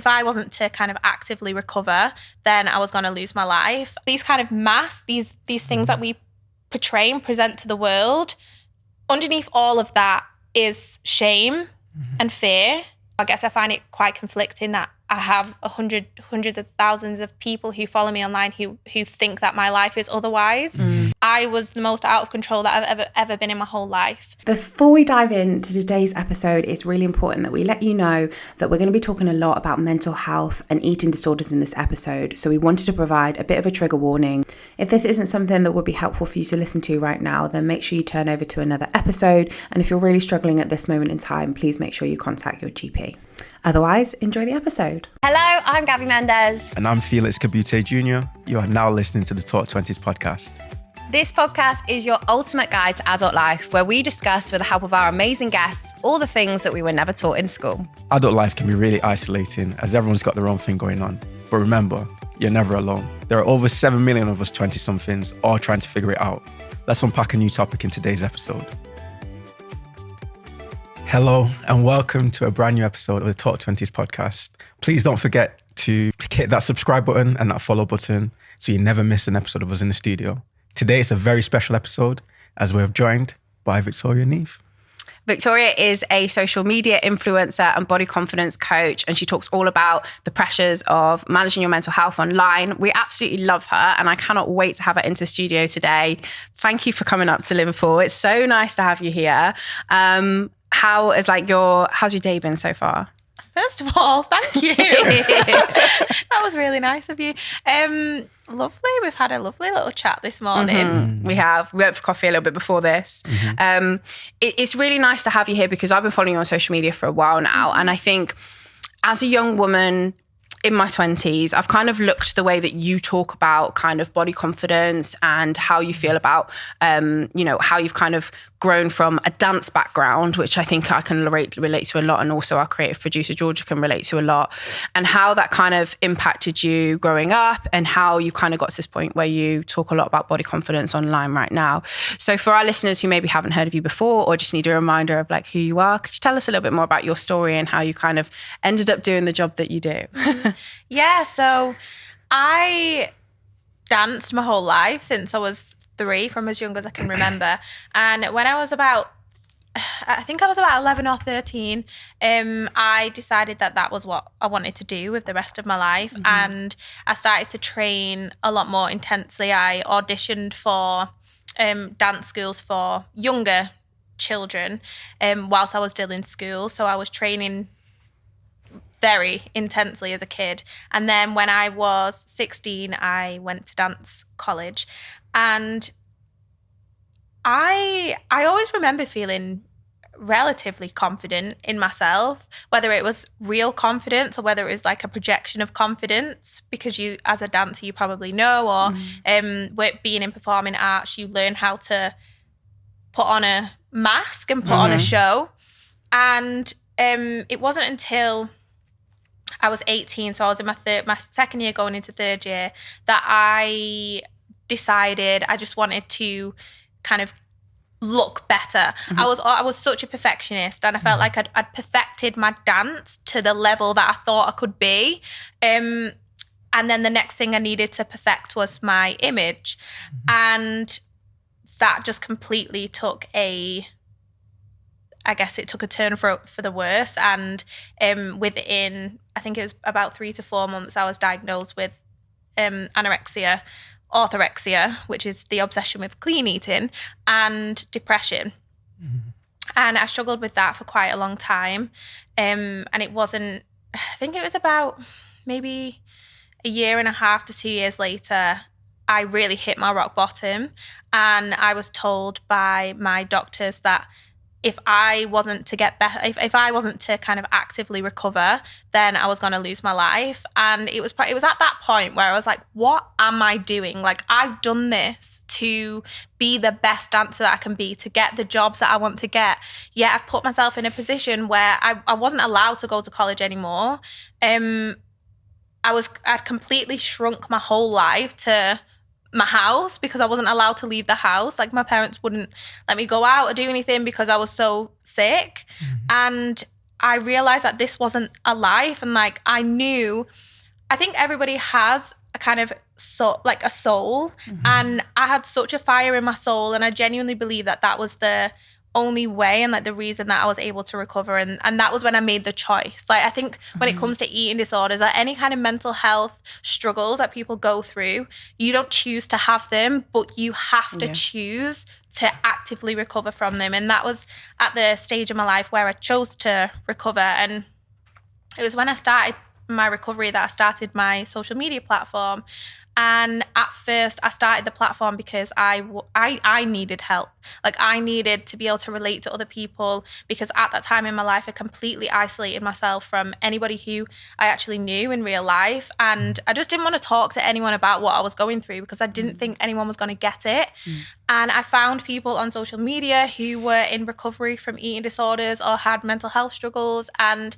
If I wasn't to kind of actively recover, then I was going to lose my life. These kind of masks, these things that we portray and present to the world, underneath all of that is shame and fear. I guess I find it quite conflicting that I have hundreds of thousands of people who follow me online who think that my life is otherwise. I was the most out of control that I've ever been in my whole life. Before we dive into today's episode, it's really important that we let you know that we're going to be talking a lot about mental health and eating disorders in this episode. So we wanted to provide a bit of a trigger warning. If this isn't something that would be helpful for you to listen to right now, then make sure you turn over to another episode. And if you're really struggling at this moment in time, please make sure you contact your GP. Otherwise, enjoy the episode. Hello, I'm Gaby Mendes. And I'm Felix Kabutey Jr. You are now listening to the Talk Twenties podcast. This podcast is your ultimate guide to adult life, where we discuss, with the help of our amazing guests, all the things that we were never taught in school. Adult life can be really isolating as everyone's got their own thing going on. But remember, you're never alone. There are over 7 million of us 20-somethings all trying to figure it out. Let's unpack a new topic in today's episode. Hello and welcome to a brand new episode of the Talk Twenties podcast. Please don't forget to hit that subscribe button and that follow button so you never miss an episode of us in the studio. Today is a very special episode as we're joined by Niamh. Victoria is a social media influencer and body confidence coach, and she talks all about the pressures of managing your mental health online. We absolutely love her, and I cannot wait to have her into the studio today. Thank you for coming up to Liverpool. It's so nice to have you here. How's your day been so far? First of all, thank you. That was really nice of you. Lovely. We've had a lovely little chat this morning. We went for coffee a little bit before this. It's really nice to have you here because I've been following you on social media for a while now. And I think as a young woman in my 20s, I've kind of looked the way that you talk about kind of body confidence and how you feel about, how you've kind of grown from a dance background, which I think I can relate to a lot. And also our creative producer, Georgia, can relate to a lot, and how that kind of impacted you growing up and how you kind of got to this point where you talk a lot about body confidence online right now. So for our listeners who maybe haven't heard of you before or just need a reminder of like who you are, could you tell us a little bit more about your story and how you kind of ended up doing the job that you do? Yeah, so I danced my whole life since I was 3, from as young as I can remember. And when I was about 11 or 13, I decided that was what I wanted to do with the rest of my life. And I started to train a lot more intensely. I auditioned for dance schools for younger children whilst I was still in school. So I was training very intensely as a kid. And then when I was 16, I went to dance college. And I always remember feeling relatively confident in myself, whether it was real confidence or whether it was like a projection of confidence, because you, as a dancer, you probably know, or being in performing arts, you learn how to put on a mask and put on a show. And it wasn't until I was 18, so I was in my second year going into third year, that I decided I just wanted to kind of look better. I was such a perfectionist, and I felt like I'd perfected my dance to the level that I thought I could be. And then the next thing I needed to perfect was my image. And that just completely took a turn for the worse. And within, I think it was about 3 to 4 months, I was diagnosed with anorexia, orthorexia, which is the obsession with clean eating, and depression. And I struggled with that for quite a long time. And it wasn't, I think it was about maybe a year and a half to 2 years later, I really hit my rock bottom. And I was told by my doctors that if I wasn't to get better, if I wasn't to kind of actively recover, then I was going to lose my life. And it was at that point where I was like, what am I doing? Like, I've done this to be the best dancer that I can be, to get the jobs that I want to get. Yet I've put myself in a position where I wasn't allowed to go to college anymore. I'd completely shrunk my whole life to my house because I wasn't allowed to leave the house. Like, my parents wouldn't let me go out or do anything because I was so sick. And I realized that this wasn't a life. And like, I think everybody has a kind of like a soul. And I had such a fire in my soul. And I genuinely believe that that was the only way and like the reason that I was able to recover. And that was when I made the choice. Like, I think when it comes to eating disorders or any kind of mental health struggles that people go through, you don't choose to have them, but you have to choose to actively recover from them. And that was at the stage of my life where I chose to recover. And it was when I started my recovery that I started my social media platform. And at first I started the platform because I needed help. Like, I needed to be able to relate to other people, because at that time in my life, I completely isolated myself from anybody who I actually knew in real life. And I just didn't want to talk to anyone about what I was going through, because I didn't think anyone was going to get it. And I found people on social media who were in recovery from eating disorders or had mental health struggles. And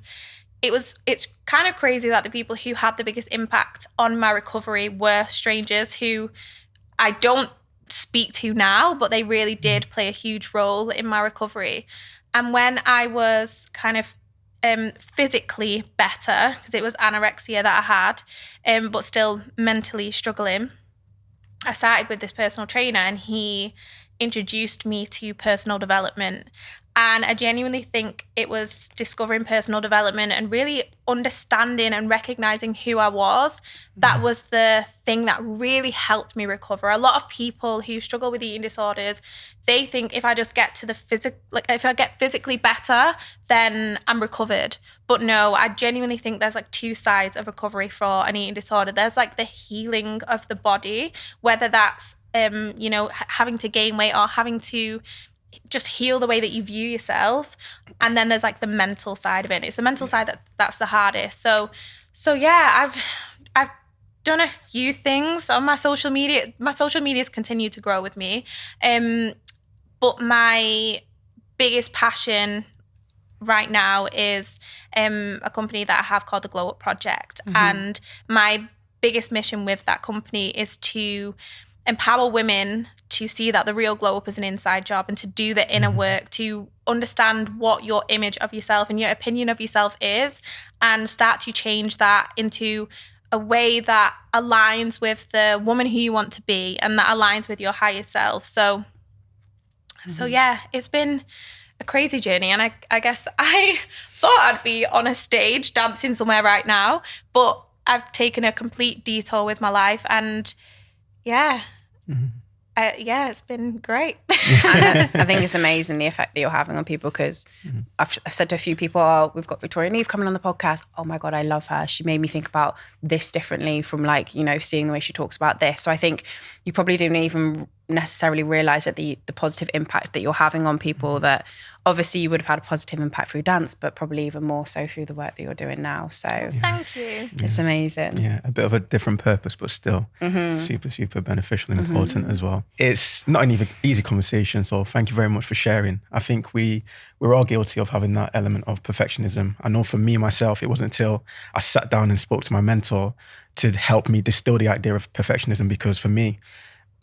it's kind of crazy that the people who had the biggest impact on my recovery were strangers who I don't speak to now, but they really did play a huge role in my recovery. And when I was kind of physically better, because it was anorexia that I had, but still mentally struggling, I started with this personal trainer, and he introduced me to personal development. And I genuinely think it was discovering personal development and really understanding and recognizing who I was. That was the thing that really helped me recover. A lot of people who struggle with eating disorders, they think if I just get to the if I get physically better, then I'm recovered. But no, I genuinely think there's like two sides of recovery for an eating disorder. There's like the healing of the body, whether that's, having to gain weight or having to just heal the way that you view yourself. And then there's like the mental side of it. It's the mental side that's the hardest. So yeah, I've done a few things on my social media. My social media's continued to grow with me. But my biggest passion right now is a company that I have called the Glow Up Project. And my biggest mission with that company is to empower women to see that the real glow up is an inside job, and to do the inner work, to understand what your image of yourself and your opinion of yourself is, and start to change that into a way that aligns with the woman who you want to be and that aligns with your higher self. So yeah, it's been a crazy journey. And I guess I thought I'd be on a stage dancing somewhere right now, but I've taken a complete detour with my life, and it's been great. I think it's amazing the effect that you're having on people, because I've said to a few people, we've got Victoria Niamh coming on the podcast. Oh my God, I love her. She made me think about this differently from seeing the way she talks about this. So I think you probably didn't even necessarily realize that the positive impact that you're having on people, that obviously you would have had a positive impact through dance, but probably even more so through the work that you're doing now. So thank you. It's amazing. Yeah, a bit of a different purpose, but still super, super beneficial and important as well. It's not an easy conversation, so thank you very much for sharing. I think we're all guilty of having that element of perfectionism. I know for me, myself, it wasn't until I sat down and spoke to my mentor to help me distill the idea of perfectionism, because for me,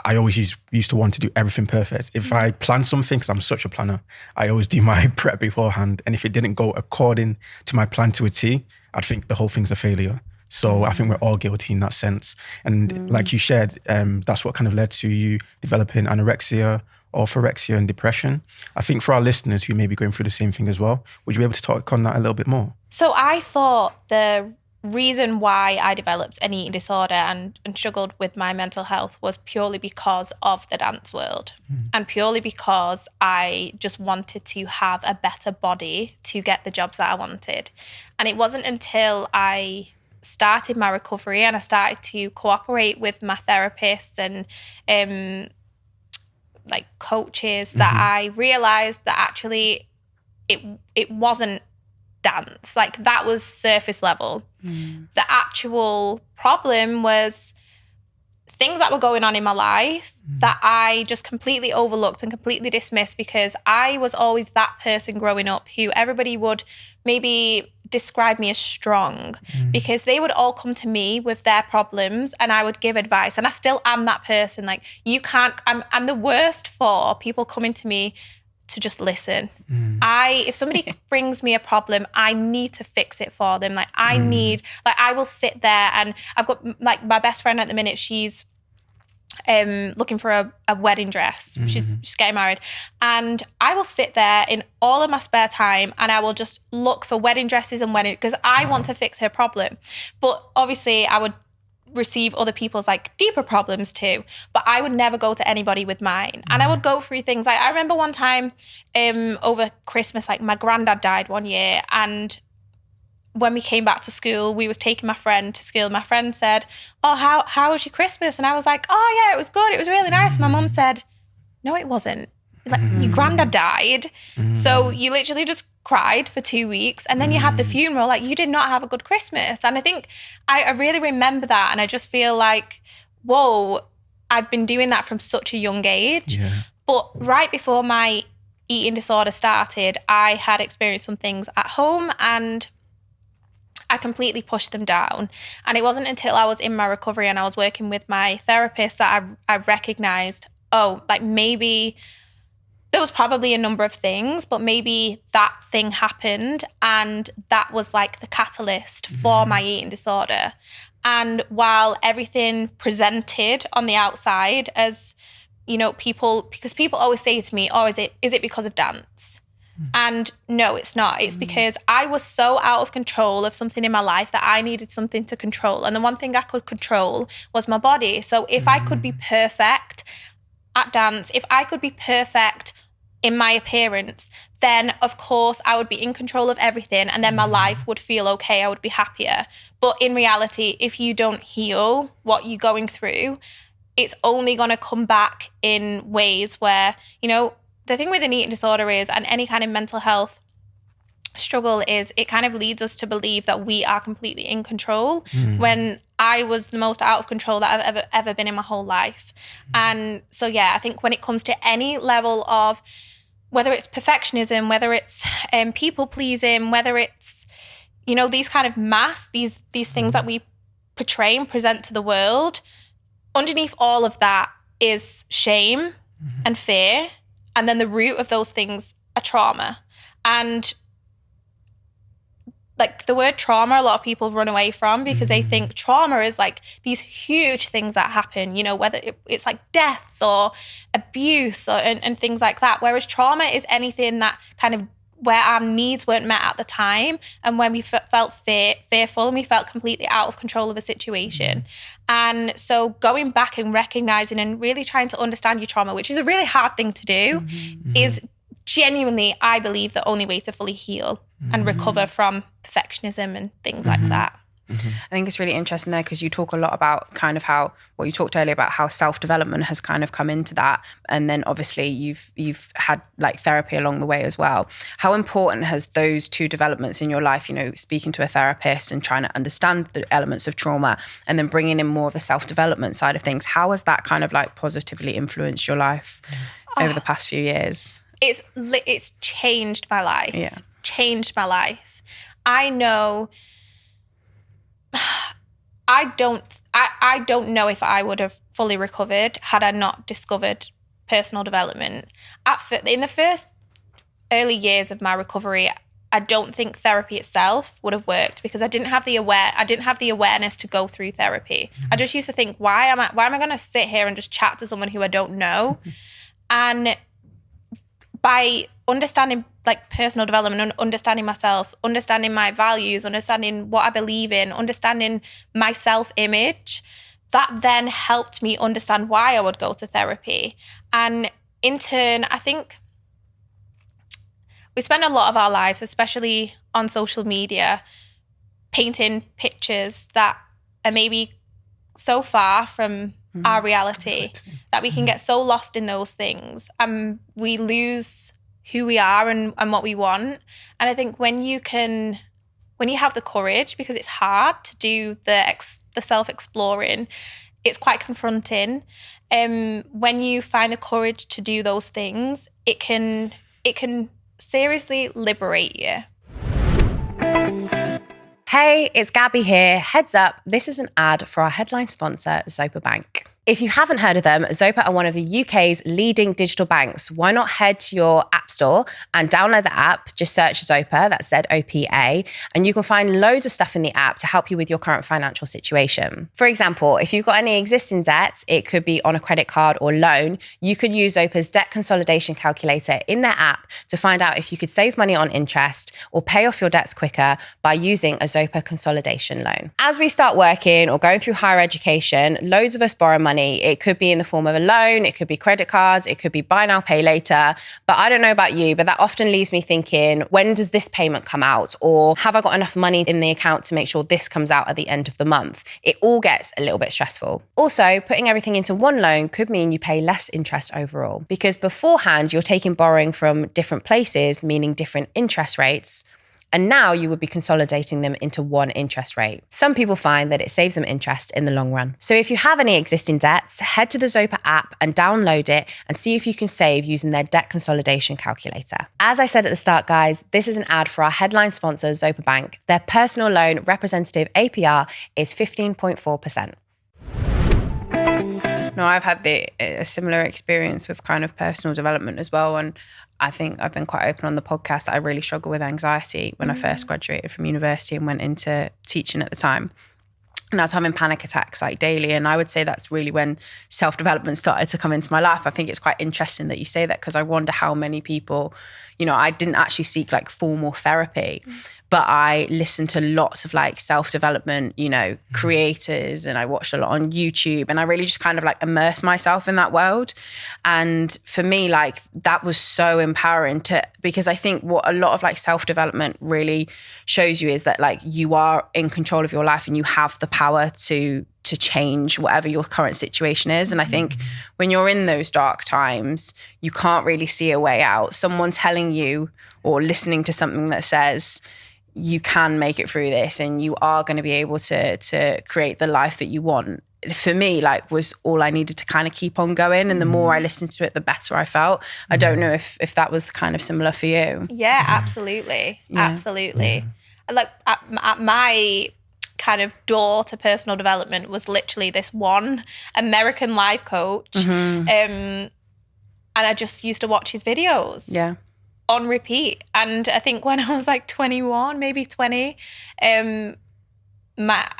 I always used to want to do everything perfect. If I plan something, because I'm such a planner, I always do my prep beforehand. And if it didn't go according to my plan to a T, I'd think the whole thing's a failure. So I think we're all guilty in that sense. And like you shared, that's what kind of led to you developing anorexia, orthorexia and depression. I think for our listeners who may be going through the same thing as well, would you be able to talk on that a little bit more? So I thought the reason why I developed an eating disorder and struggled with my mental health was purely because of the dance world, and purely because I just wanted to have a better body to get the jobs that I wanted. And it wasn't until I started my recovery and I started to cooperate with my therapists and like coaches that I realized that actually it wasn't dance. Like, that was surface level. The actual problem was things that were going on in my life that I just completely overlooked and completely dismissed, because I was always that person growing up who everybody would maybe describe me as strong, because they would all come to me with their problems and I would give advice. And I still am that person. Like, you can't, I'm the worst for people coming to me to just listen. If somebody brings me a problem, I need to fix it for them. Like I will sit there, and I've got like my best friend at the minute, she's looking for a wedding dress. She's getting married, and I will sit there in all of my spare time and I will just look for wedding dresses and because I want to fix her problem. But obviously I would receive other people's like deeper problems too, but I would never go to anybody with mine. And I would go through things like, I remember one time over Christmas, like my granddad died one year, and when we came back to school, we was taking my friend to school. My friend said, "Oh, how was your Christmas?" And I was like, "Oh yeah, it was good. It was really nice." My mum said, "No, it wasn't. Like your granddad died. So you literally just cried for 2 weeks and then you had the funeral. Like you did not have a good Christmas." And I think I really remember that. And I just feel like, whoa, I've been doing that from such a young age. Yeah. But right before my eating disorder started, I had experienced some things at home and I completely pushed them down. And it wasn't until I was in my recovery and I was working with my therapist that I recognized, oh, like maybe there was probably a number of things, but maybe that thing happened and that was like the catalyst for my eating disorder. And while everything presented on the outside as, you know, because people always say to me, "Oh, is it because of dance?" And no, it's not. It's because I was so out of control of something in my life that I needed something to control. And the one thing I could control was my body. So if I could be perfect at dance, if I could be perfect in my appearance, then of course I would be in control of everything and then my life would feel okay. I would be happier. But in reality, if you don't heal what you're going through, it's only going to come back in ways where, you know, the thing with an eating disorder is, and any kind of mental health struggle is, it kind of leads us to believe that we are completely in control when I was the most out of control that I've ever been in my whole life. And so, yeah, I think when it comes to any level of, whether it's perfectionism, whether it's people pleasing, whether it's, you know, these kind of these things that we portray and present to the world, underneath all of that is shame and fear. And then the root of those things are trauma. And like the word trauma, a lot of people run away from because they think trauma is like these huge things that happen, you know, whether it's like deaths or abuse and things like that. Whereas trauma is anything that kind of where our needs weren't met at the time and when we felt fearful and we felt completely out of control of a situation. And so going back and recognizing and really trying to understand your trauma, which is a really hard thing to do, is genuinely, I believe, the only way to fully heal and recover from perfectionism and things like that. I think it's really interesting there because you talk a lot about kind of how, well, you talked earlier about how self-development has kind of come into that. And then obviously you've had like therapy along the way as well. How important has those two developments in your life, you know, speaking to a therapist and trying to understand the elements of trauma and then bringing in more of the self-development side of things, how has that kind of like positively influenced your life over the past few years? It's changed my life. Yeah. Changed my life. I know... I don't know if I would have fully recovered had I not discovered personal development. In the first early years of my recovery, I don't think therapy itself would have worked because I didn't have the awareness to go through therapy. I just used to think, why am I going to sit here and just chat to someone who I don't know? And by understanding like personal development and understanding myself, understanding my values, understanding what I believe in, understanding my self-image, that then helped me understand why I would go to therapy. And in turn, I think we spend a lot of our lives, especially on social media, painting pictures that are maybe so far from our reality that we can get so lost in those things and we lose who we are and what we want. And I think when you have the courage, because it's hard to do the self-exploring, it's quite confronting. When you find the courage to do those things, it can seriously liberate you. Hey, it's Gaby here. Heads up, this is an ad for our headline sponsor, Zopa Bank. If you haven't heard of them, Zopa are one of the UK's leading digital banks. Why not head to your app store and download the app? Just search Zopa, that's Z-O-P-A, and you can find loads of stuff in the app to help you with your current financial situation. For example, if you've got any existing debts, it could be on a credit card or loan, you could use Zopa's debt consolidation calculator in their app to find out if you could save money on interest or pay off your debts quicker by using a Zopa consolidation loan. As we start working or going through higher education, loads of us borrow money. It could be in the form of a loan, it could be credit cards, it could be buy now, pay later. But I don't know about you, but that often leaves me thinking, when does this payment come out? Or have I got enough money in the account to make sure this comes out at the end of the month? It all gets a little bit stressful. Also, putting everything into one loan could mean you pay less interest overall, because beforehand you're taking borrowing from different places, meaning different interest rates. And now you would be consolidating them into one interest rate. Some people find that it saves them interest in the long run. So if you have any existing debts, head to the Zopa app and download it and see if you can save using their debt consolidation calculator. As I said at the start, guys, this is an ad for our headline sponsor, Zopa Bank. Their personal loan representative APR is 15.4%. No, I've had a similar experience with kind of personal development as well. And I think I've been quite open on the podcast that I really struggled with anxiety when I first graduated from university and went into teaching at the time. And I was having panic attacks like daily. And I would say that's really when self-development started to come into my life. I think it's quite interesting that you say that, because I wonder how many people, you know, I didn't actually seek like formal therapy, but I listened to lots of like self-development, you know, creators, and I watched a lot on YouTube, and I really just kind of like immersed myself in that world. And for me, like that was so empowering because I think what a lot of like self-development really shows you is that like you are in control of your life and you have the power to change whatever your current situation is. And I think when you're in those dark times, you can't really see a way out. Someone telling you or listening to something that says you can make it through this and you are going to be able to create the life that you want, for me, like was all I needed to kind of keep on going. And the more I listened to it, the better I felt. I don't know if that was kind of similar for you. Yeah, absolutely. Yeah. Absolutely. Yeah. Like at my kind of door to personal development was literally this one American life coach. And I just used to watch his videos on repeat. And I think when I was like 21, maybe 20, I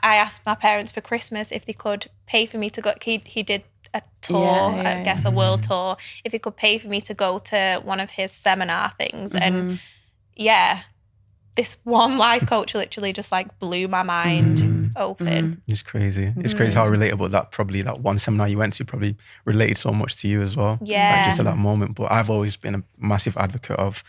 asked my parents for Christmas if they could pay for me to go. He did a tour, I guess a world tour, if he could pay for me to go to one of his seminar things. And this one life coach literally just like blew my mind open. It's crazy. It's crazy how relatable that one seminar you went to probably related so much to you as well. Yeah. Like just at that moment. But I've always been a massive advocate of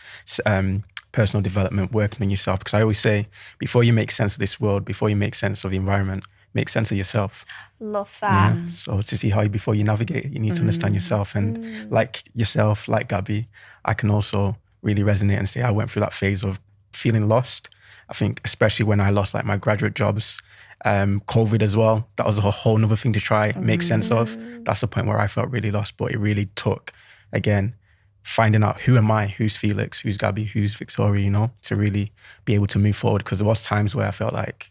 personal development, working on yourself. Because I always say, before you make sense of this world, before you make sense of the environment, make sense of yourself. Love that. Yeah. So to see how before you navigate, you need to understand yourself. And like yourself, like Gaby, I can also really resonate and say I went through that phase of feeling lost. I think especially when I lost like my graduate jobs, COVID as well, that was a whole nother thing to try make sense of. That's the point where I felt really lost. But it really took, again, finding out who am I, who's Felix, who's Gaby, who's Victoria, you know, to really be able to move forward. Because there was times where I felt like,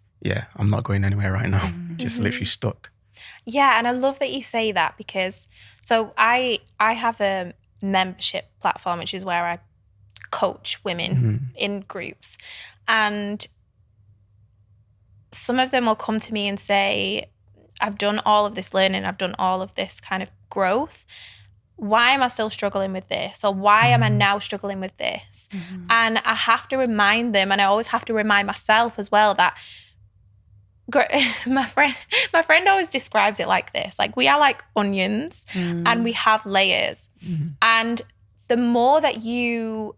I'm not going anywhere right now. Just literally stuck. Yeah, and I love that you say that, because so I have a membership platform, which is where I coach women in groups, and some of them will come to me and say, I've done all of this learning, I've done all of this kind of growth, why am I still struggling with this, or why am I now struggling with this? And I have to remind them, and I always have to remind myself as well, that my friend always describes it like this, like we are like onions and we have layers. And the more that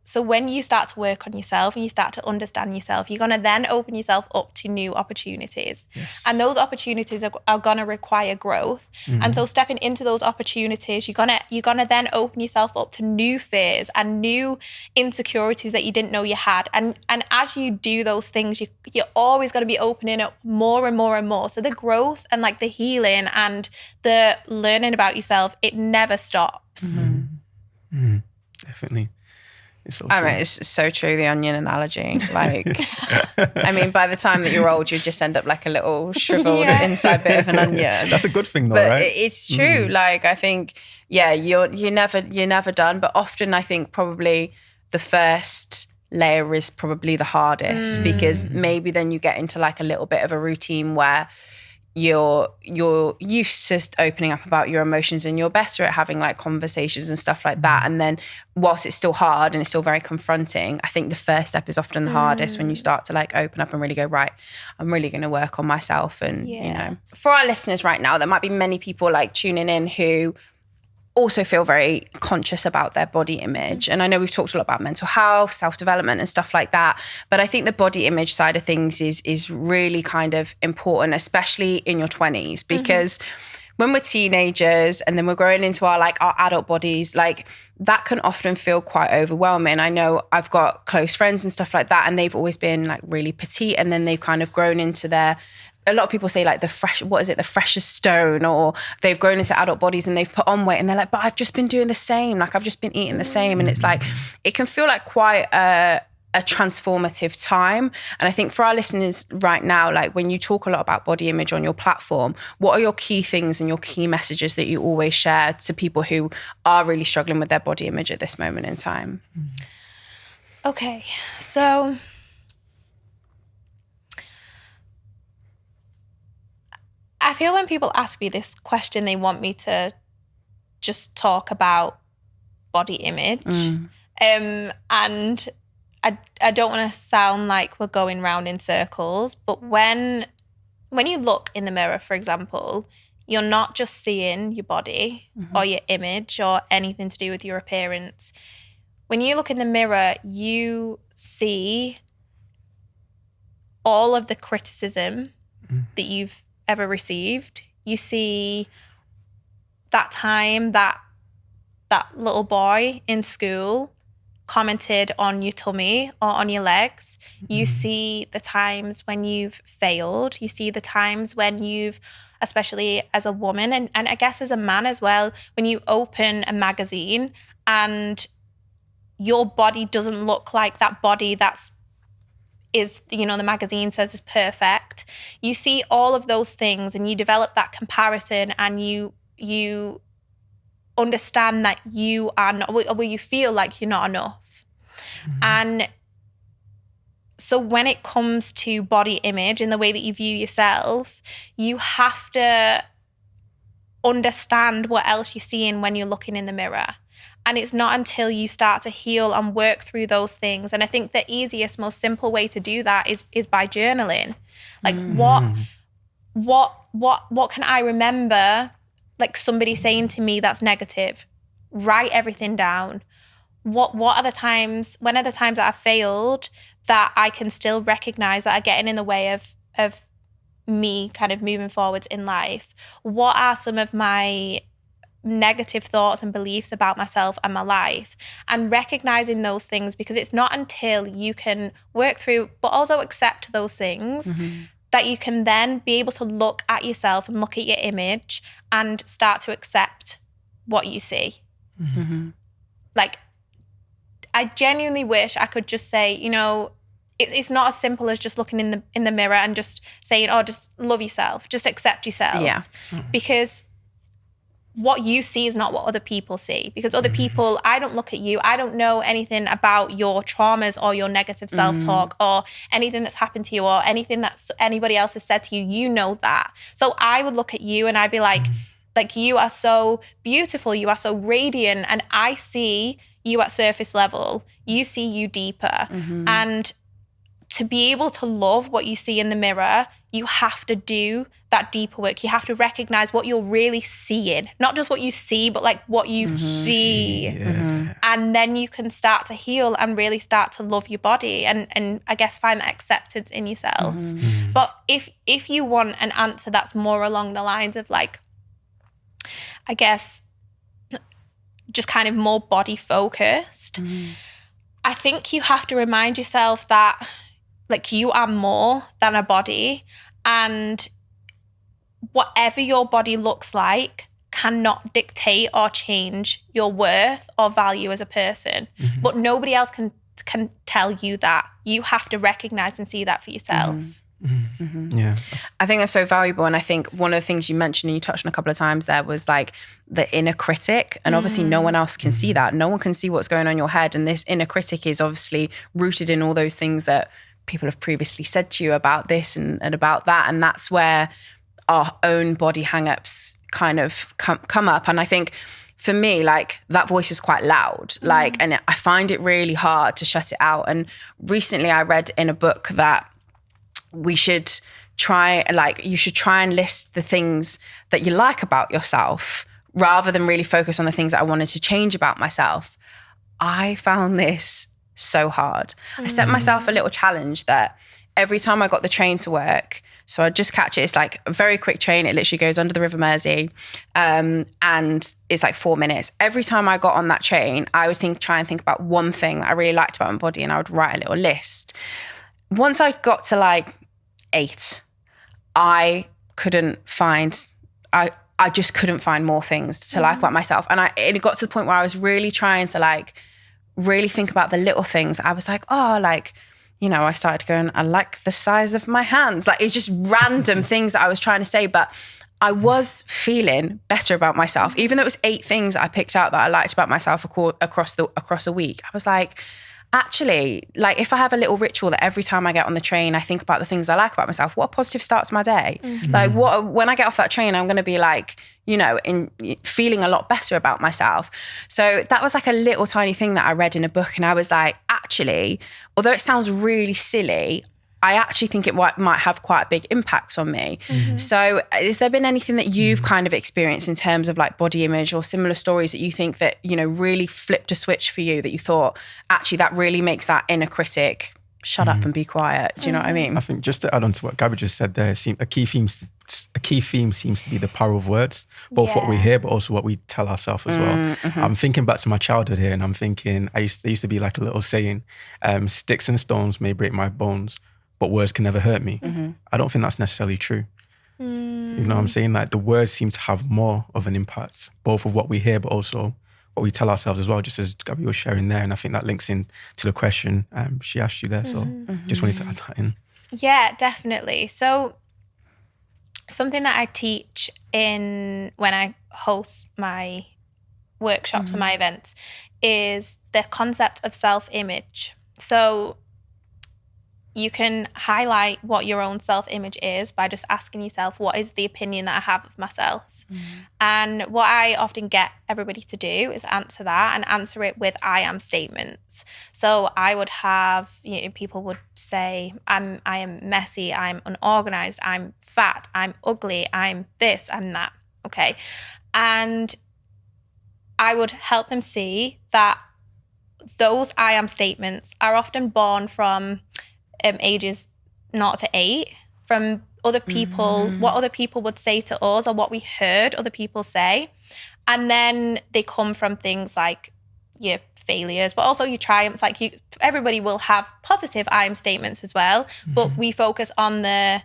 so when you start to work on yourself and you start to understand yourself, you're going to then open yourself up to new opportunities. Yes. And those opportunities are going to require growth. And so stepping into those opportunities, you're going to then open yourself up to new fears and new insecurities that you didn't know you had. And as you do those things, you're always going to be opening up more and more and more. So the growth and like the healing and the learning about yourself, it never stops. Definitely. It's so I true. mean, it's so true, the onion analogy. Like, I mean, by the time that you're old, you just end up like a little shriveled inside bit of an onion. That's a good thing though, But right? it's true. Like, I think, you're never done. But often I think probably the first layer is probably the hardest because maybe then you get into like a little bit of a routine where you're used to opening up about your emotions and you're better at having like conversations and stuff like that. And then whilst it's still hard and it's still very confronting, I think the first step is often the hardest when you start to like open up and really go, right, I'm really going to work on myself. And, you know, for our listeners right now, there might be many people like tuning in who also feel very conscious about their body image. And I know we've talked a lot about mental health, self-development and stuff like that. But I think the body image side of things is really kind of important, especially in your 20s, because when we're teenagers and then we're growing into our adult bodies, like that can often feel quite overwhelming. I know I've got close friends and stuff like that, and they've always been like really petite, and then they've kind of grown into a lot of people say like the freshest stone, or they've grown into adult bodies and they've put on weight and they're like, but I've just been doing the same. Like I've just been eating the same. And it's like, it can feel like quite a transformative time. And I think for our listeners right now, like when you talk a lot about body image on your platform, what are your key things and your key messages that you always share to people who are really struggling with their body image at this moment in time? Okay, so I feel when people ask me this question, they want me to just talk about body image. And I don't want to sound like we're going round in circles, but when you look in the mirror, for example, you're not just seeing your body or your image or anything to do with your appearance. When you look in the mirror, you see all of the criticism that you've ever received. You see that time that little boy in school commented on your tummy or on your legs. You see the times when you've failed. You see the times when you've, especially as a woman and I guess as a man as well, when you open a magazine and your body doesn't look like that body the magazine says is perfect. You see all of those things and you develop that comparison, and you understand that you are not, or you feel like you're not enough. And so when it comes to body image and the way that you view yourself, you have to understand what else you're seeing when you're looking in the mirror. And it's not until you start to heal and work through those things. And I think the easiest, most simple way to do that is by journaling. Like what can I remember, like somebody saying to me that's negative? Write everything down. When are the times that I've failed that I can still recognize that are getting in the way of me kind of moving forwards in life? What are some of my negative thoughts and beliefs about myself and my life? And recognizing those things, because it's not until you can work through but also accept those things that you can then be able to look at yourself and look at your image and start to accept what you see. Like, I genuinely wish I could just say, it's not as simple as just looking in the mirror and just saying, oh, just love yourself, just accept yourself. Because what you see is not what other people see, because other people, I don't look at you, I don't know anything about your traumas or your negative self-talk or anything that's happened to you or anything that anybody else has said to you. You know that. So I would look at you and I'd be like, you are so beautiful, you are so radiant, and I see you at surface level, you see you deeper. And to be able to love what you see in the mirror, you have to do that deeper work. You have to recognize what you're really seeing, not just what you see, but like what you see. And then you can start to heal and really start to love your body and I guess find that acceptance in yourself. But if you want an answer that's more along the lines of like, I guess, just kind of more body focused, I think you have to remind yourself that like you are more than a body, and whatever your body looks like, cannot dictate or change your worth or value as a person. But nobody else can tell you that. You have to recognize and see that for yourself. Yeah. I think that's so valuable. And I think one of the things you mentioned and you touched on a couple of times there was like the inner critic. And obviously no one else can see that. No one can see what's going on in your head. And this inner critic is obviously rooted in all those things that people have previously said to you about this and about that. And that's where our own body hang-ups kind of come up. And I think for me, like that voice is quite loud, like, and I find it really hard to shut it out. And recently I read in a book that you should try and list the things that you like about yourself rather than really focus on the things that I wanted to change about myself. I found this so hard. I set myself a little challenge that every time I got the train to work, so I'd just catch it. It's like a very quick train. It literally goes under the River Mersey, and it's like 4 minutes. Every time I got on that train, I would try and think about one thing that I really liked about my body, and I would write a little list. Once I got to like 8, I just couldn't find more things to like about myself. And it got to the point where I was really trying to like really think about the little things. I was like, oh, like, you know, I started going, I like the size of my hands. Like it's just random things that I was trying to say, but I was feeling better about myself. Even though it was 8 things that I picked out that I liked about myself across a week. I was like, actually, like if I have a little ritual that every time I get on the train, I think about the things I like about myself, what a positive start to my day. Like when I get off that train, I'm going to be like, you know, feeling a lot better about myself. So that was like a little tiny thing that I read in a book. And I was like, actually, although it sounds really silly, I actually think it might have quite a big impact on me. So has there been anything that you've kind of experienced in terms of like body image or similar stories that you think that, you know, really flipped a switch for you that you thought, actually, that really makes that inner critic shut up and be quiet? Do you know what I mean? I think just to add on to what Gaby just said there, a key theme seems to be the power of words, both what we hear, but also what we tell ourselves as well. I'm thinking back to my childhood here, and I'm thinking, there used to be like a little saying, sticks and stones may break my bones, but words can never hurt me. I don't think that's necessarily true. You know what I'm saying? Like the words seem to have more of an impact, both of what we hear, but also what we tell ourselves as well, just as Gaby was sharing there. And I think that links in to the question she asked you there. So just wanted to add that in. Yeah, definitely. So something that I teach when I host my workshops and my events is the concept of self-image. So you can highlight what your own self-image is by just asking yourself, what is the opinion that I have of myself? And what I often get everybody to do is answer that and answer it with I am statements. So I would have, you know, people would say, I am messy, I'm unorganized, I'm fat, I'm ugly, I'm this, I'm that. Okay. And I would help them see that those I am statements are often born from ages 0 to 8, from other people, what other people would say to us or what we heard other people say. And then they come from things like your failures, but also your triumphs. Like everybody will have positive I am statements as well, but we focus on the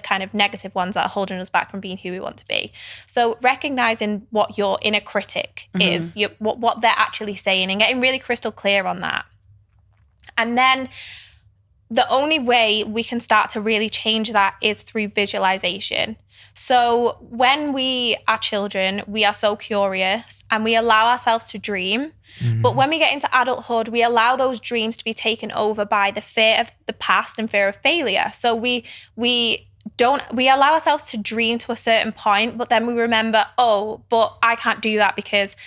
kind of negative ones that are holding us back from being who we want to be. So recognizing what your inner critic is, what they're actually saying, and getting really crystal clear on that. And then the only way we can start to really change that is through visualization. So when we are children, we are so curious and we allow ourselves to dream. But when we get into adulthood, we allow those dreams to be taken over by the fear of the past and fear of failure. So we allow ourselves to dream to a certain point, but then we remember, oh, but I can't do that because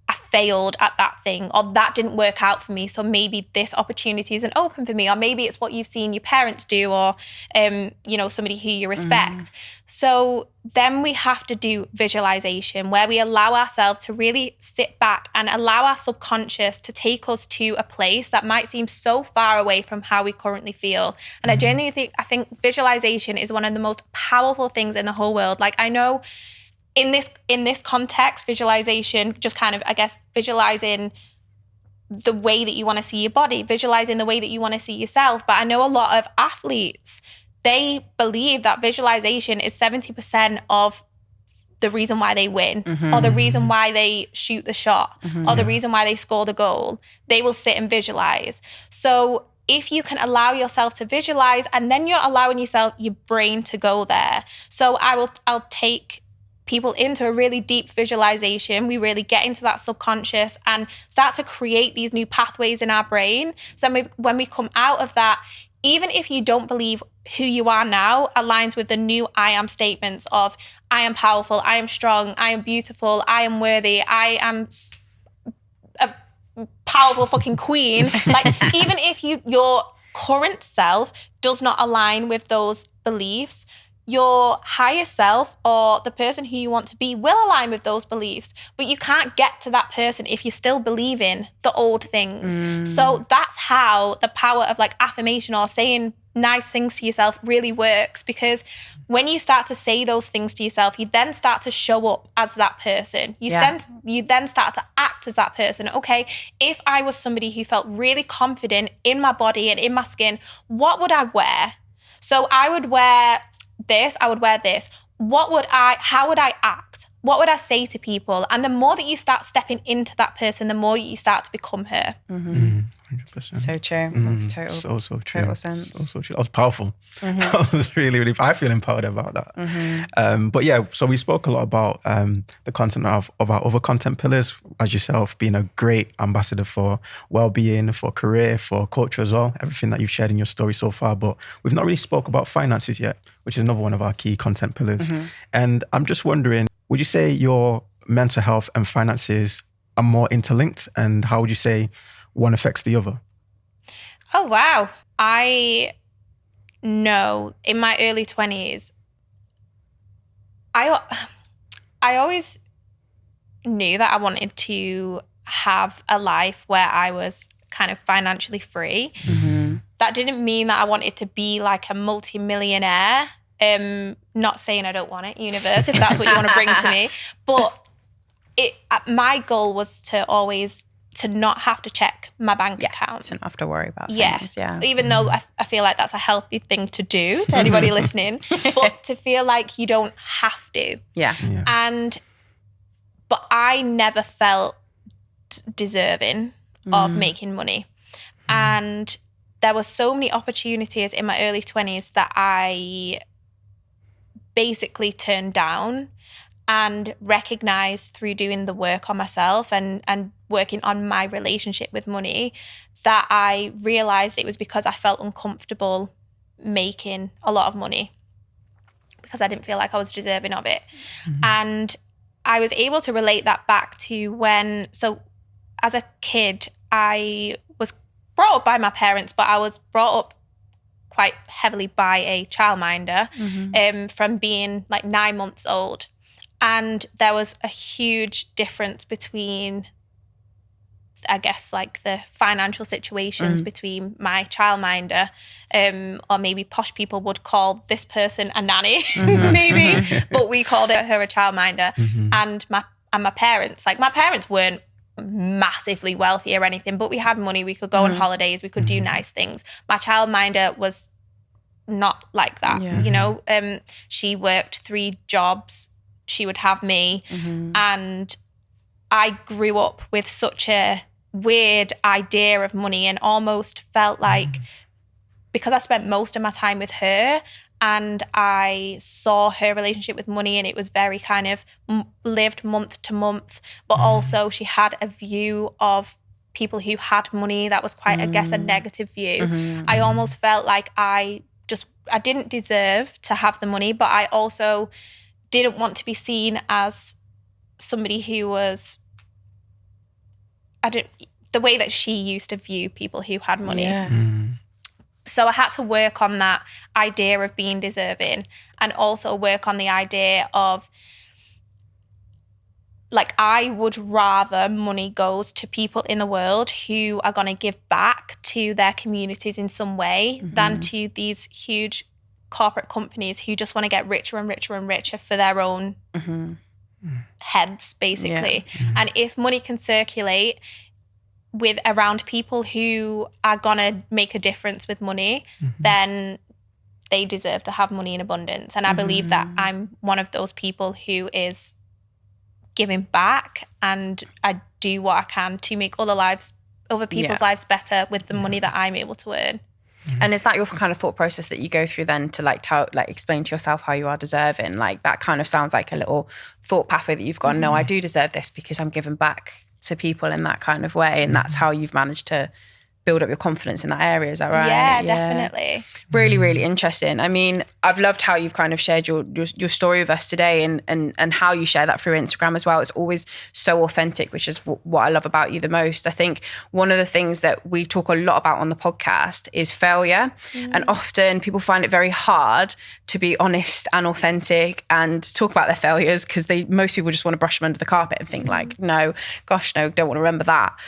I failed at that thing, or that didn't work out for me. So maybe this opportunity isn't open for me, or maybe it's what you've seen your parents do, or, somebody who you respect. So then we have to do visualization, where we allow ourselves to really sit back and allow our subconscious to take us to a place that might seem so far away from how we currently feel. And I genuinely think visualization is one of the most powerful things in the whole world. Like, I know in this context, visualization, just kind of, I guess, visualizing the way that you want to see your body, visualizing the way that you want to see yourself. But I know a lot of athletes, they believe that visualization is 70% of the reason why they win or the reason why they shoot the shot or the reason why they score the goal. They will sit and visualize. So if you can allow yourself to visualize, and then you're allowing your brain to go there. So I'll take people into a really deep visualization. We really get into that subconscious and start to create these new pathways in our brain. So when we come out of that, even if you don't believe who you are now aligns with the new I am statements of I am powerful, I am strong, I am beautiful, I am worthy, I am a powerful fucking queen. Like, even if your current self does not align with those beliefs, your higher self or the person who you want to be will align with those beliefs. But you can't get to that person if you still believe in the old things. So that's how the power of like affirmation or saying nice things to yourself really works, because when you start to say those things to yourself, you then start to show up as that person. You then start to act as that person. Okay, if I was somebody who felt really confident in my body and in my skin, what would I wear? So I would wear this, I would wear this. How would I act? What would I say to people? And the more that you start stepping into that person, the more you start to become her. 100%. So true. That's total. So true. Total sense. So true. That was powerful. I was really, I feel empowered about that. But yeah, so we spoke a lot about the content of our other content pillars, as yourself being a great ambassador for well-being, for career, for culture as well, everything that you've shared in your story so far. But we've not really spoke about finances yet, which is another one of our key content pillars. And I'm just wondering, would you say your mental health and finances are more interlinked? And how would you say one affects the other? Oh, wow. I know in my early 20s, I always knew that I wanted to have a life where I was kind of financially free. That didn't mean that I wanted to be like a multi-millionaire. Not saying I don't want it, universe, if that's what you want to bring to me. But my goal was to not have to check my bank account. To not have to worry about things. Yeah. Even though I feel like that's a healthy thing to do to anybody listening, but to feel like you don't have to. Yeah. But I never felt deserving of making money. And there were so many opportunities in my early 20s that I basically turned down and recognized through doing the work on myself and working on my relationship with money that I realized it was because I felt uncomfortable making a lot of money because I didn't feel like I was deserving of it. And I was able to relate that back to so as a kid, I was brought up by my parents, but I was brought up quite heavily by a childminder from being like 9 months old. And there was a huge difference between, I guess, like the financial situations between my childminder, or maybe posh people would call this person a nanny, maybe, but we called her a childminder. And my parents, like my parents weren't massively wealthy or anything, but we had money, we could go on holidays, we could do nice things. My childminder was not like that, you know. She worked 3 jobs, she would have me, and I grew up with such a weird idea of money and almost felt like, because I spent most of my time with her and I saw her relationship with money and it was very kind of lived month to month, but also she had a view of people who had money that was quite, I guess, a negative view. I almost felt like I didn't deserve to have the money, but I also didn't want to be seen as somebody who was, the way that she used to view people who had money. So I had to work on that idea of being deserving and also work on the idea of, like, I would rather money goes to people in the world who are going to give back to their communities in some way than to these huge corporate companies who just want to get richer and richer and richer for their own heads, basically. And if money can circulate around people who are gonna make a difference with money, then they deserve to have money in abundance. And I believe that I'm one of those people who is giving back, and I do what I can to make other people's lives better with the money that I'm able to earn. And is that your kind of thought process that you go through then to like explain to yourself how you are deserving? Like that kind of sounds like a little thought pathway that you've gone, no, I do deserve this because I'm giving back to people in that kind of way. And that's how you've managed to build up your confidence in that area. Is that right? Yeah, definitely. Really, really interesting. I mean, I've loved how you've kind of shared your story with us today and how you share that through Instagram as well. It's always so authentic, which is what I love about you the most. I think one of the things that we talk a lot about on the podcast is failure. And often people find it very hard to be honest and authentic and talk about their failures because most people just want to brush them under the carpet and think like, no, gosh, no, don't want to remember that.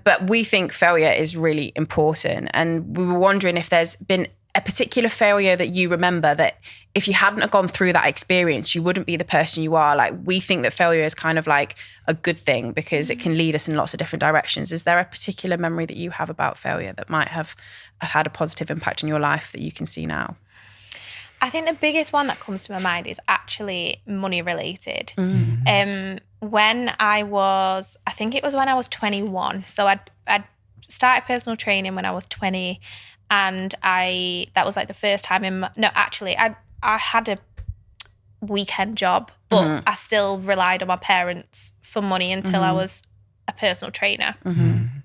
But we think failure is really important. And we were wondering if there's been a particular failure that you remember that if you hadn't have gone through that experience, you wouldn't be the person you are. Like we think that failure is kind of like a good thing because it can lead us in lots of different directions. Is there a particular memory that you have about failure that might have had a positive impact in your life that you can see now? I think the biggest one that comes to my mind is actually money related. When I was 21. So I'd started personal training when I was 20, and that was like the first time I had a weekend job, but I still relied on my parents for money until I was a personal trainer. And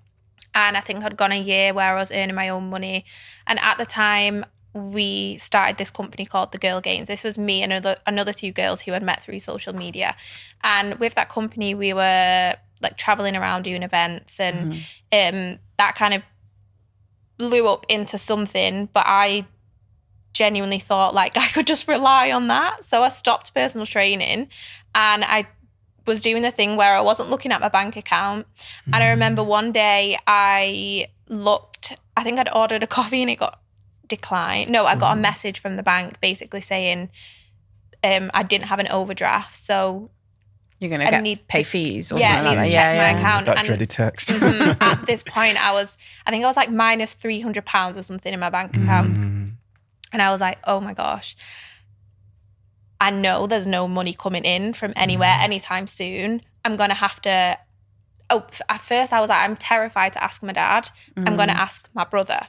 I think I'd gone a year where I was earning my own money. And at the time, we started this company called the Girl Gains. This was me and another two girls who had met through social media. And with that company, we were like traveling around doing events, and that kind of blew up into something. But I genuinely thought like I could just rely on that. So I stopped personal training, and I was doing the thing where I wasn't looking at my bank account. And I remember one day I think I'd ordered a coffee and it got declined. No, I got a message from the bank basically saying I didn't have an overdraft. So you're going to pay fees or something like that. Check my account. That dreaded text. At this point, I think I was like minus £300 or something in my bank account. And I was like, oh my gosh, I know there's no money coming in from anywhere anytime soon. I'm going to have to, at first I was like, I'm terrified to ask my dad. I'm going to ask my brother.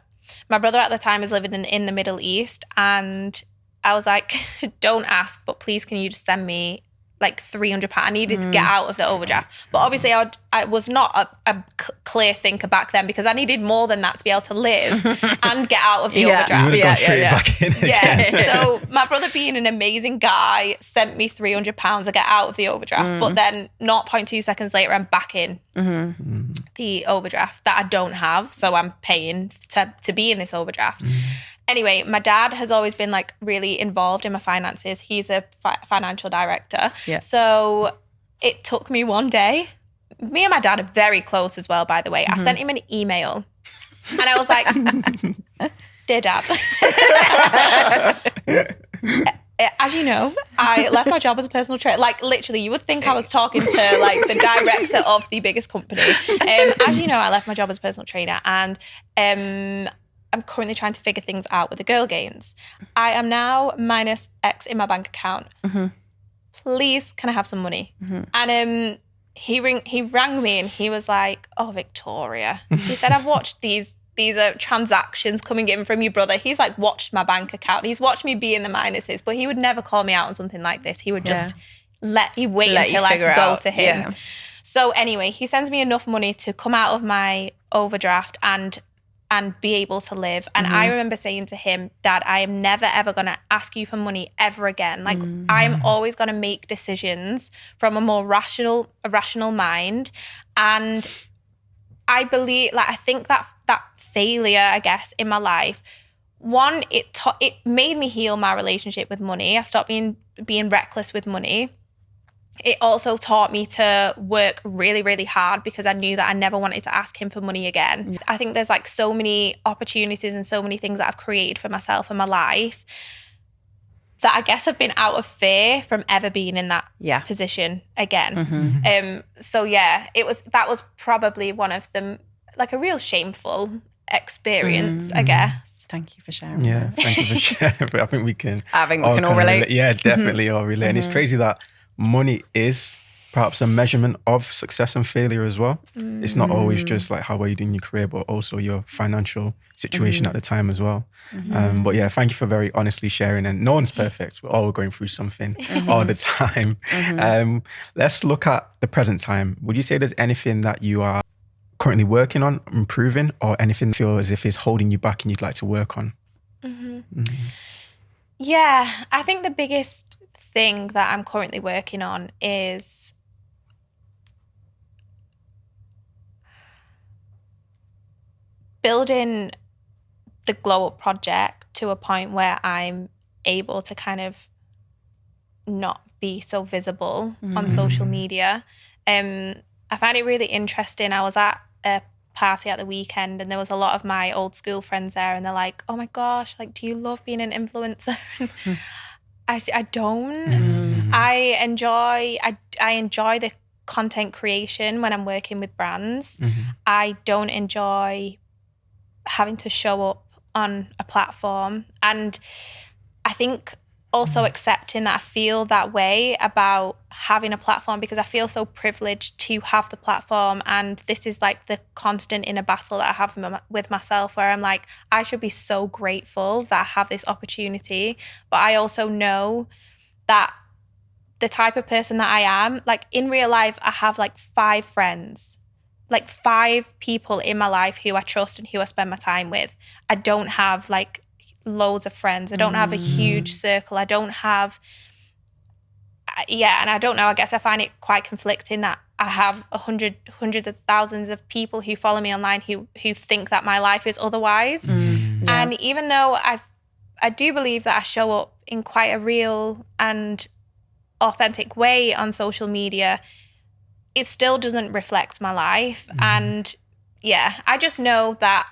My brother at the time was living in the Middle East, and I was like, don't ask, but please can you just send me like £300? I needed to get out of the overdraft. But obviously I was not a clear thinker back then, because I needed more than that to be able to live and get out of the overdraft. You would have gone straight back in again. So my brother, being an amazing guy, sent me £300 to get out of the overdraft. But then 0.2 seconds later, I'm back in the overdraft that I don't have. So I'm paying to be in this overdraft. Anyway, my dad has always been like really involved in my finances. He's a financial director. Yeah. So it took me one day. Me and my dad are very close as well, by the way. I sent him an email and I was like, dear dad, as you know, I left my job as a personal trainer. Like literally, you would think I was talking to like the director of the biggest company. As you know, I left my job as a personal trainer, and I'm currently trying to figure things out with the Girl Gains. I am now minus X in my bank account. Please, can I have some money? And he rang me and he was like, oh, Victoria. He said, I've watched these transactions coming in from your brother. He's like watched my bank account. He's watched me be in the minuses, but he would never call me out on something like this. He would just wait until I go to him. Yeah. So anyway, he sends me enough money to come out of my overdraft and be able to live. And I remember saying to him, Dad, I am never, ever going to ask you for money ever again. Like I'm always going to make decisions from a more rational mind. And I believe, like, I think that failure, I guess, in my life, one, it made me heal my relationship with money. I stopped being reckless with money. It also taught me to work really, really hard, because I knew that I never wanted to ask him for money again. I think there's like so many opportunities and so many things that I've created for myself in my life that I guess have been out of fear from ever being in that position again. So yeah, that was probably one of them, like a real shameful experience, I guess. Thank you for sharing. Yeah, thank you for sharing. I think we can. I think we can all relate. Yeah, definitely all relate. And it's crazy that money is perhaps a measurement of success and failure as well. It's not always just like how well you do in your career, but also your financial situation at the time as well. But yeah, thank you for very honestly sharing. And no one's perfect. We're all going through something all the time. Let's look at the present time. Would you say there's anything that you are currently working on, improving, or anything that you feel as if is holding you back and you'd like to work on? Yeah, I think the biggest thing that I'm currently working on is building the Glow Up project to a point where I'm able to kind of not be so visible on social media. I find it really interesting. I was at a party at the weekend and there was a lot of my old school friends there and they're like, oh my gosh, like, do you love being an influencer? I don't. I enjoy the content creation when I'm working with brands. I don't enjoy having to show up on a platform. And I think also accepting that I feel that way about having a platform, because I feel so privileged to have the platform. And this is like the constant inner battle that I have with myself, where I'm like, I should be so grateful that I have this opportunity. But I also know that the type of person that I am, like in real life, I have like 5 friends, like 5 people in my life who I trust and who I spend my time with. I don't have like loads of friends. I don't have a huge circle. I don't have, and I don't know, I guess I find it quite conflicting that I have hundreds of thousands of people who follow me online who think that my life is otherwise. And even though I do believe that I show up in quite a real and authentic way on social media, it still doesn't reflect my life. And yeah, I just know that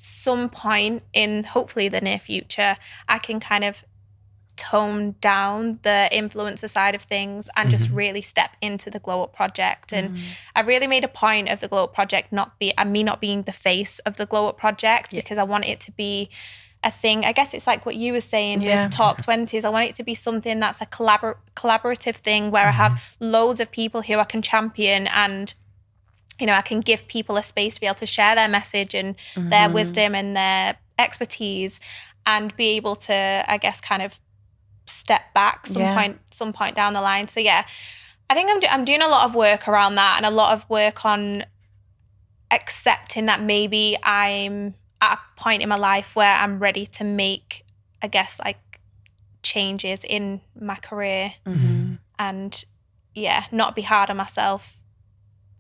some point in hopefully the near future, I can kind of tone down the influencer side of things and just really step into the Glow Up project. And I really made a point of the Glow Up project not being the face of the Glow Up project, because I want it to be a thing. I guess it's like what you were saying with Talk Twenties. I want it to be something that's a collaborative thing where I have loads of people who I can champion, and you know, I can give people a space to be able to share their message and their wisdom and their expertise, and be able to, I guess, kind of step back some point down the line. So yeah, I think I'm doing a lot of work around that, and a lot of work on accepting that maybe I'm at a point in my life where I'm ready to make, I guess, like changes in my career, and not be hard on myself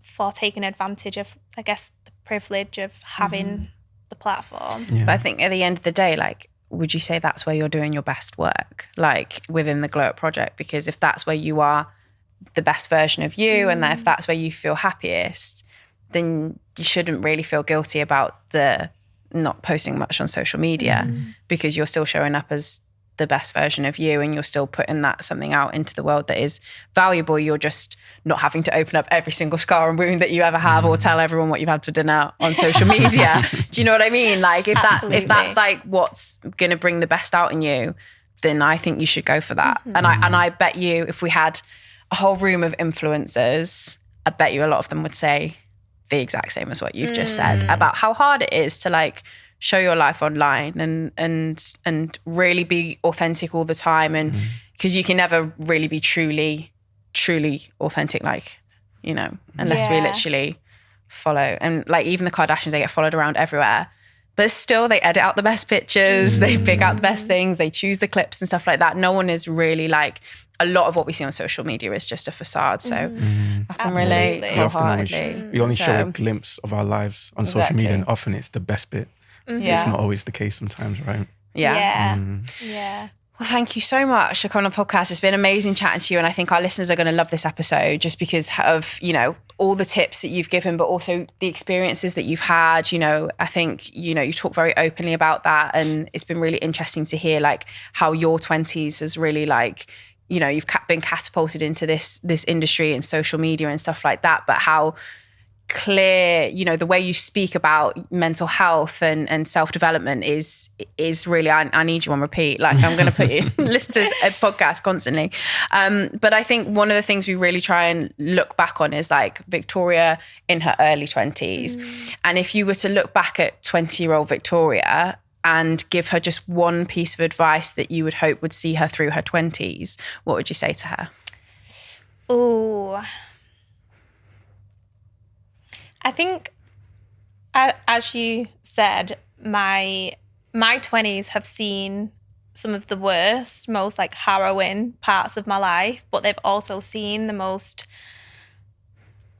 for taking advantage of, I guess, the privilege of having the platform. But I think at the end of the day, like, would you say that's where you're doing your best work, like within the Glow Up project? Because if that's where you are the best version of you, and if that's where you feel happiest, then you shouldn't really feel guilty about the not posting much on social media, because you're still showing up as the best version of you, and you're still putting that something out into the world that is valuable. You're just not having to open up every single scar and wound that you ever have, or tell everyone what you've had for dinner on social media. Do you know what I mean? Like if that's like what's going to bring the best out in you, then I think you should go for that. And I bet you if we had a whole room of influencers, I bet you a lot of them would say the exact same as what you've just said about how hard it is to like show your life online and really be authentic all the time. And because you can never really be truly authentic, like, you know, unless we literally follow. And like even the Kardashians, they get followed around everywhere, but still they edit out the best pictures, they pick out the best things, they choose the clips and stuff like that. No one is really like, a lot of what we see on social media is just a facade. So I can relate wholeheartedly. We only show a glimpse of our lives on social media, and often it's the best bit. It's not always the case sometimes, right? Well, thank you so much for coming on the podcast. It's been amazing chatting to you, and I think our listeners are going to love this episode just because of, you know, all the tips that you've given, but also the experiences that you've had. You know, I think, you know, you talk very openly about that, and it's been really interesting to hear like how your 20s has really like, you know, you've been catapulted into this industry and social media and stuff like that, but how clear, you know, the way you speak about mental health and self-development is really, I need you on repeat. Like, I'm going to put you listen to a podcast constantly. But I think one of the things we really try and look back on is like Victoria in her early 20s. And if you were to look back at 20-year-old Victoria and give her just one piece of advice that you would hope would see her through her 20s, what would you say to her? Oh, I think, as you said, my 20s have seen some of the worst, most like harrowing parts of my life, but they've also seen the most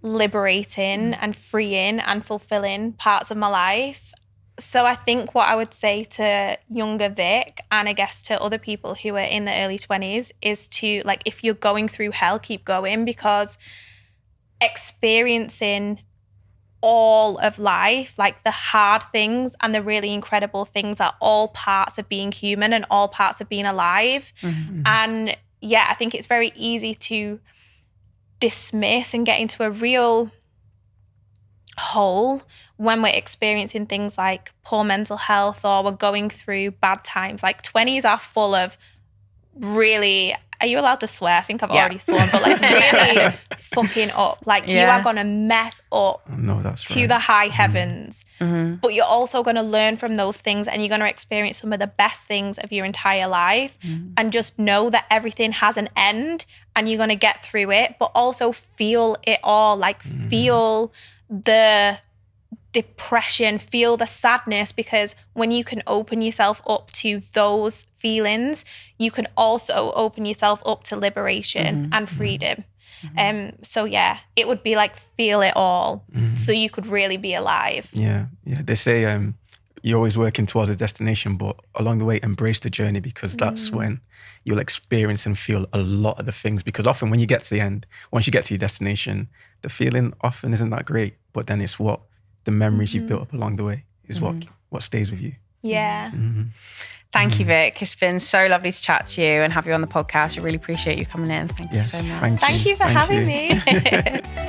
liberating and freeing and fulfilling parts of my life. So I think what I would say to younger Vic, and I guess to other people who are in the early 20s, is to, like, if you're going through hell, keep going, because experiencing all of life, like the hard things and the really incredible things, are all parts of being human and all parts of being alive. And yeah, I think it's very easy to dismiss and get into a real hole when we're experiencing things like poor mental health or we're going through bad times. Like 20s are full of really, are you allowed to swear? I think I've already sworn, but like really fucking up. Like you are going to mess up to the high heavens, but you're also going to learn from those things and you're going to experience some of the best things of your entire life. And just know that everything has an end and you're going to get through it, but also feel it all. Like feel the depression, feel the sadness, because when you can open yourself up to those feelings, you can also open yourself up to liberation and freedom. So yeah, it would be like feel it all so you could really be alive. Yeah. They say you're always working towards a destination, but along the way, embrace the journey, because that's when you'll experience and feel a lot of the things. Because often when you get to the end, once you get to your destination, the feeling often isn't that great, but then it's what the memories you've built up along the way is what stays with you. Yeah. Thank you, Vic. It's been so lovely to chat to you and have you on the podcast. I really appreciate you coming in. Thank you so much. Thank you for having me.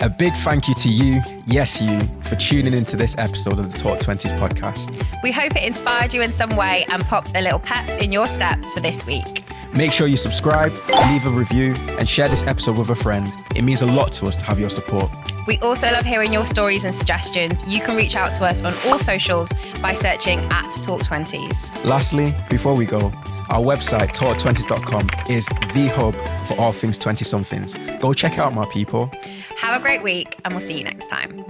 A big thank you to you, yes you, for tuning into this episode of the Talk Twenties podcast. We hope it inspired you in some way and popped a little pep in your step for this week. Make sure you subscribe, leave a review, and share this episode with a friend. It means a lot to us to have your support. We also love hearing your stories and suggestions. You can reach out to us on all socials by searching @Talk20s. Lastly, before we go, our website, talk20s.com, is the hub for all things 20-somethings. Go check out, my people. Have a great week, and we'll see you next time.